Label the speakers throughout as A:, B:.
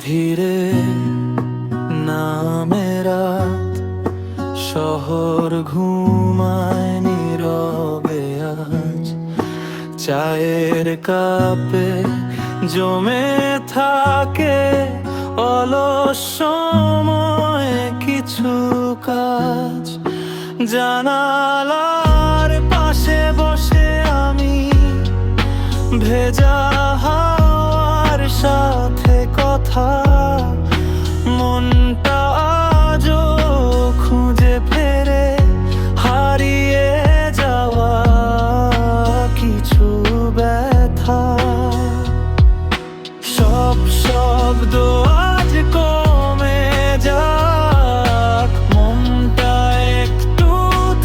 A: ধীরে নামে রাত, শহর ঘুমায় নীরবে আজ। চায়ের কাপে জমে থাকে অলস সময় কিছু কাজ। জানালার পাশে বসে আমি ভেজা হাওয়ার সাথে কথা, মনটা আজও খুঁজে ফেরে হারিয়ে যাওয়া কিছু ব্যথা। সব শব্দ আজ কমে যাক, মনটা একটু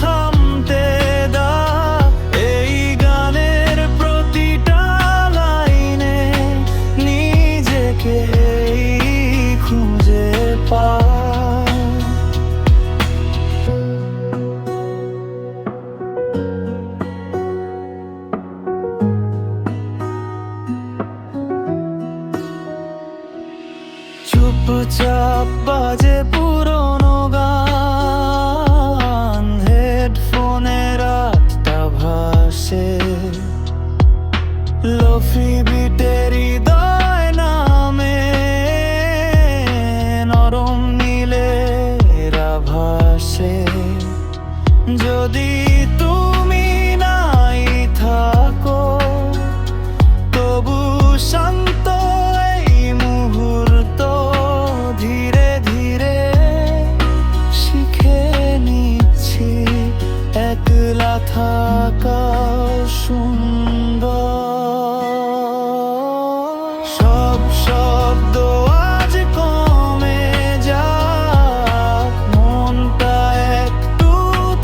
A: থামতে দাও। এই গানের প্রতিটা লাইনে নিজেকে খুঁজে পাই। চুপচাপ বাজে পুরোনো গান, হেডফোনে রাতটা ভাসে। লোফি বিটের হৃদয় নামে নরম নীলের আভাসে। যদি তুমি নাই থাকো তবু শান্ত এই মুহূর্ত, ধীরে ধীরে শিখে নিচ্ছি একলা থাকা সুন্দর। সব শব্দ আজ কমে যাক, মনটা একটু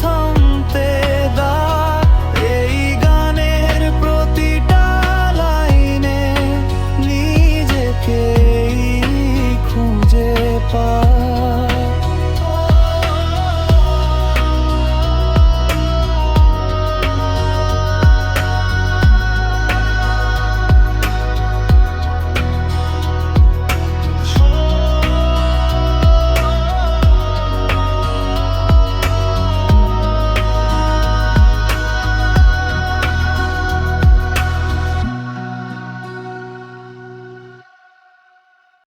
A: থামতে দাও। এই গানের প্রতিটা লাইনে নিজেকে খুঁজে পাই।